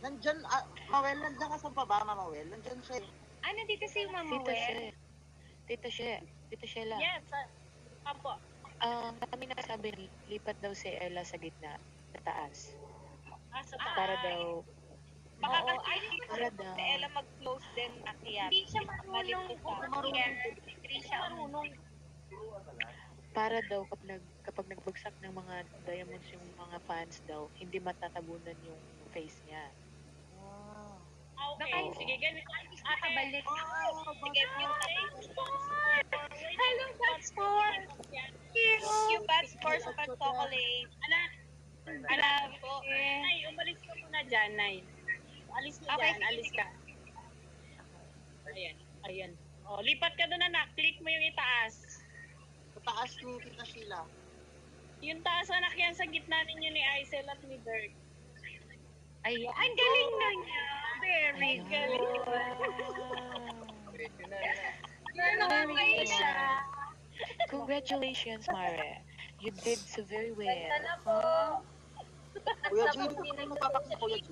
Nandyan, Mawel, nandyan ka sa baba, Mawel. Nandyan siya. Ano dito si Mama Tita Wer? She. Tita Sheila. Yes, apo. Kami nasabi, lipat daw si Ella sa gitna, sa taas. Sa Para daw, Baka Oo, kasi para daw, si Ella mag-close din akyat. Hindi siya marunong Hindi siya marunong. para daw kapag nagbagsak ng mga diamonds yung mga fans daw, hindi matatabunan yung face niya. Okay, Baka- sige, ganito. Ate, Nakabalik. sige, yung Hello, Batsport! yung bad score sa pag-chocolate. Alam ko. Nay, umalis ka muna dyan, Nay. Alis ka Okay. dyan, alis ka. Ayan. O, lipat ka doon, anak. Click mo yung itaas. Sa taas ni Tita Sheila. Yung taas, anak, yan sa gitna ninyo ni Aisel at ni Dirk. Ayan. Ang galing na niya. Very Ayan. good. Very good. Congratulations, Mare. You did so very well. Kuya G, hindi ko magpapakita, Kuya G.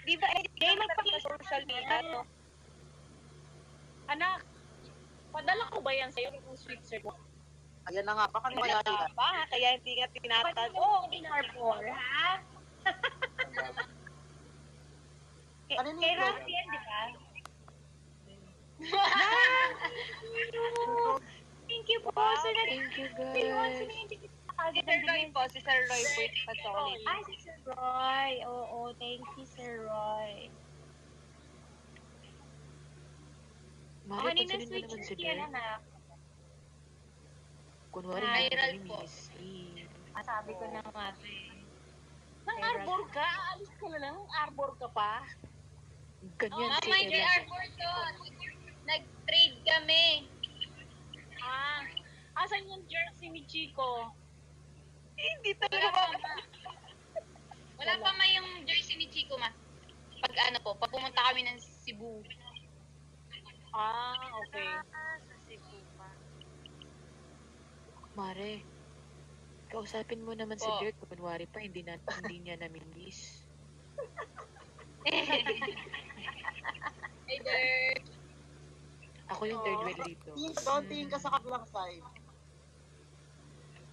Di ba, Social media, no? Anak, padala ko ba yan sa'yo yung sweet mo? Ayan na nga, baka maya yan. Pa, kaya hindi nga tinatag. Oo, Arbor, ha? Ano yun, Kay Kuya? Rafi yan, di ba? Thank you po. Thank you, guys. Si Sir Roy po, si Sir Roy po yung pa-chocolate. Ay, si Sir Roy. Oo, thank you, Sir Roy. Mare, Kanina pansinin mo switch naman si yan, Dirk. anak. Kunwari, Viral hindi po. ni Missy. Sabi ko na nga eh. Nang arbor ka? Alis ka na lang, arbor ka pa? Ganyan si May Ella. Arbor to. Nag-trade kami. Asan yung jersey ni Chico? Hindi Wala pa ma. Wala pa ma yung jersey ni Chico ma. Pag ano po, pag pumunta kami ng Cebu. Okay. Sa Cebu pa. Mare, kausapin mo naman si Po. Dirk. Kunwari pa, hindi niya namin-miss. Hey there. Ako yung third wheel dito. Tingin ka sa kabilang side.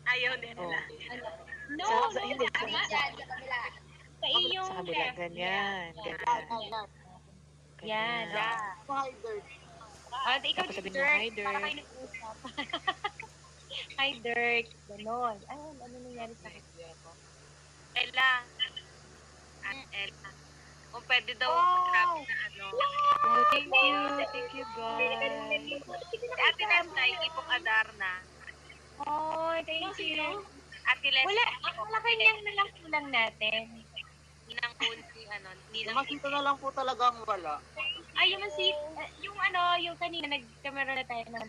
Ayaw din Oh. nila. No, Sa hindi, Dyan, sa kabila. sa iyong sa kabila. left. Ganyan. Ayan. Yan. Hider. Ikaw Tapos si sabihin mo, Dirk. "Hi, Dirk." Para kayo nag-usap. Hi, Dirk. Ganon. Ano nangyari sa akin? Ella. Ella. Kung pwede daw, Oh. grabe na ano. Oh, thank you. Thank you, guys. Si Ate Leslie, ipong Adarna. Oh, thank you. Ate Leslie, Wala kanyang nalang kulang natin. ninang kunti, ninang Makita na lang po talaga ang wala. Ay, yung kanina nag-camera na tayo ng